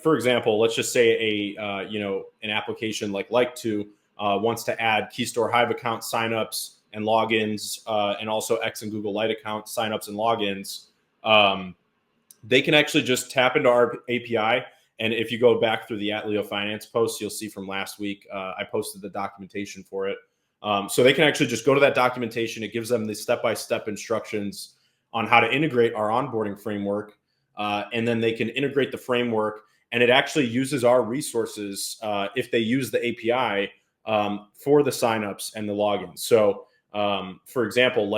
for example, let's just say an application like to wants to add Keystore Hive account signups and logins, and also X and Google Lite account signups and logins. They can actually just tap into our API. And if you go back through the @Leo Finance posts, you'll see from last week, I posted the documentation for it. So they can actually just go to that documentation. It gives them the step-by-step instructions on how to integrate our onboarding framework. And then they can integrate the framework, and it actually uses our resources if they use the API for the signups and the logins. So for example,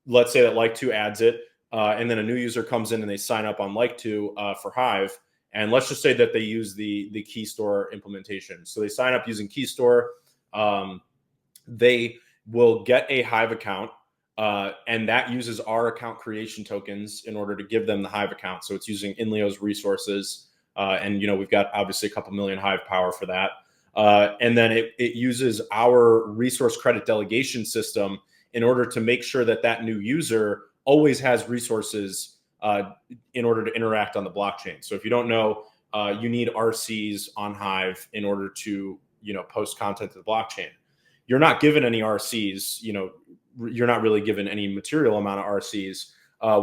let's say that Like2 adds it, and then a new user comes in and they sign up on Like2 for Hive. And let's just say that they use the Keystore implementation. So they sign up using Keystore. They will get a Hive account, and that uses our account creation tokens in order to give them the Hive account. So it's using Inleo's resources. And, we've got obviously a couple million Hive power for that. And then it uses our resource credit delegation system in order to make sure that that new user always has resources in order to interact on the blockchain. So if you don't know, you need RCs on Hive in order to, post content to the blockchain. You're not given any RCs, you're not really given any material amount of RCs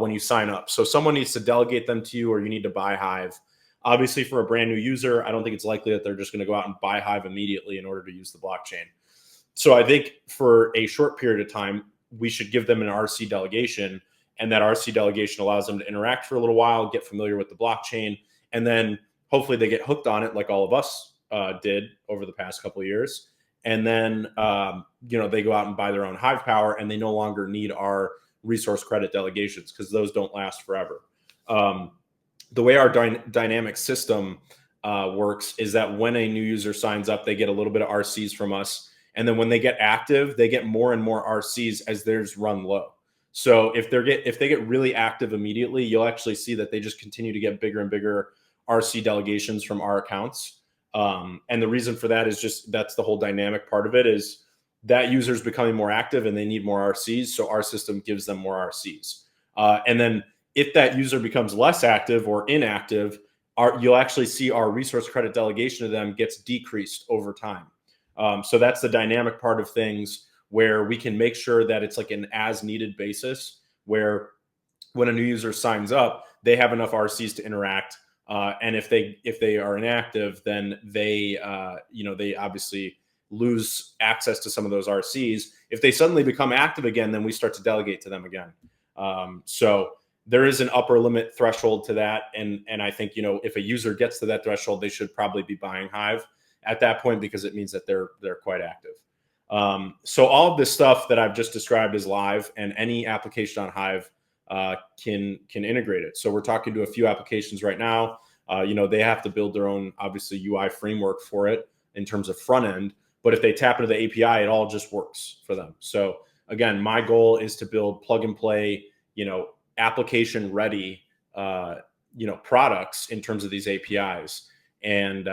when you sign up. So someone needs to delegate them to you, or you need to buy Hive. Obviously, for a brand new user, I don't think it's likely that they're just going to go out and buy Hive immediately in order to use the blockchain. So I think for a short period of time, we should give them an RC delegation, and that RC delegation allows them to interact for a little while, get familiar with the blockchain, and then hopefully they get hooked on it like all of us did over the past couple of years. And then, they go out and buy their own Hive power, and they no longer need our resource credit delegations because those don't last forever. The way our dynamic system works is that when a new user signs up, they get a little bit of RCs from us. And then when they get active, they get more and more RCs as theirs run low. So if they get really active immediately, you'll actually see that they just continue to get bigger and bigger RC delegations from our accounts. And the reason for that is just that's the whole dynamic part of it, is that user is becoming more active and they need more RCs. So our system gives them more RCs. And then if that user becomes less active or inactive, you'll actually see our resource credit delegation to them gets decreased over time. So that's the dynamic part of things, where we can make sure that it's like an as needed basis, where when a new user signs up, they have enough RCs to interact. And if they are inactive, then they obviously lose access to some of those RCs. If they suddenly become active again, then we start to delegate to them again. So there is an upper limit threshold to that. And I think, if a user gets to that threshold, they should probably be buying Hive at that point, because it means that they're quite active. So all of this stuff that I've just described is live, and any application on Hive can integrate it. So we're talking to a few applications right now. They have to build their own, obviously, UI framework for it in terms of front end. But if they tap into the API, it all just works for them. So again, my goal is to build plug and play, application ready, products in terms of these APIs. And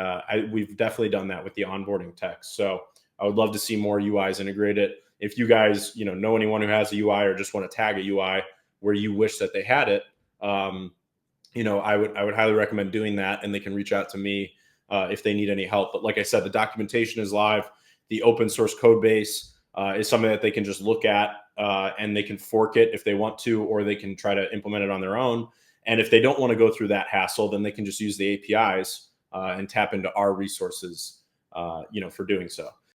we've definitely done that with the onboarding text. So I would love to see more UIs integrated. If you guys, know anyone who has a UI or just want to tag a UI where you wish that they had it, I would highly recommend doing that, and they can reach out to me if they need any help. But like I said, the documentation is live. The open source code base is something that they can just look at, and they can fork it if they want to, or they can try to implement it on their own. And if they don't want to go through that hassle, then they can just use the APIs and tap into our resources, for doing so.